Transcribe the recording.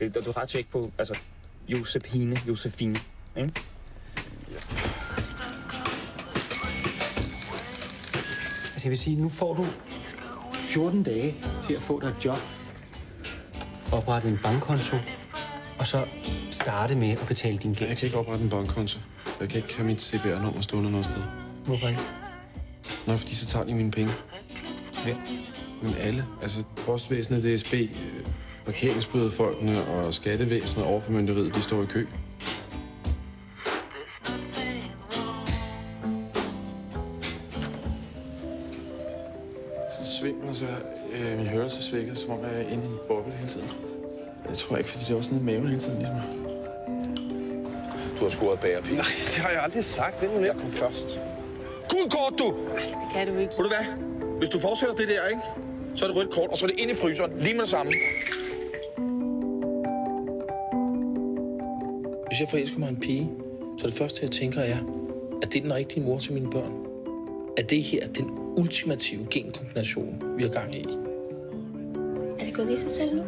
Du har tjek på, altså, Josefine, ikke? Altså, jeg vil sige, nu får du 14 dage til at få dig et job, oprette en bankkonto, og så starte med at betale din gæld. Jeg kan ikke oprette en bankkonto. Jeg kan ikke have mit CPR-nummer stående noget sted. Hvorfor ikke? Nå, fordi så tager de mine penge. Hvem? Men alle. Altså, postvæsenet, DSB, parkeringsbødefolkene og skattevæsenet og overformynderiet, de står i kø. Så svinger så min hørelse svækker, som om jeg er inde i en boble hele tiden. Jeg tror ikke, fordi det er også nede i maven hele tiden, ligesom. Du har scoret bagerpige. Nej, det har jeg aldrig sagt. Vent nu lidt. Jeg kom først. Gul kort, du! Nej, det kan du ikke. Ved du hvad? Hvis du fortsætter det der, ikke? Så er det rødt kort, og så er det ind i fryseren. Lige med det samme. Hvis jeg forelsker mig en pige, så er det første, jeg tænker, er, at det er den rigtige mor til mine børn. At det her er den ultimative genkombination, vi har gang i. Er det gået i sig selv nu?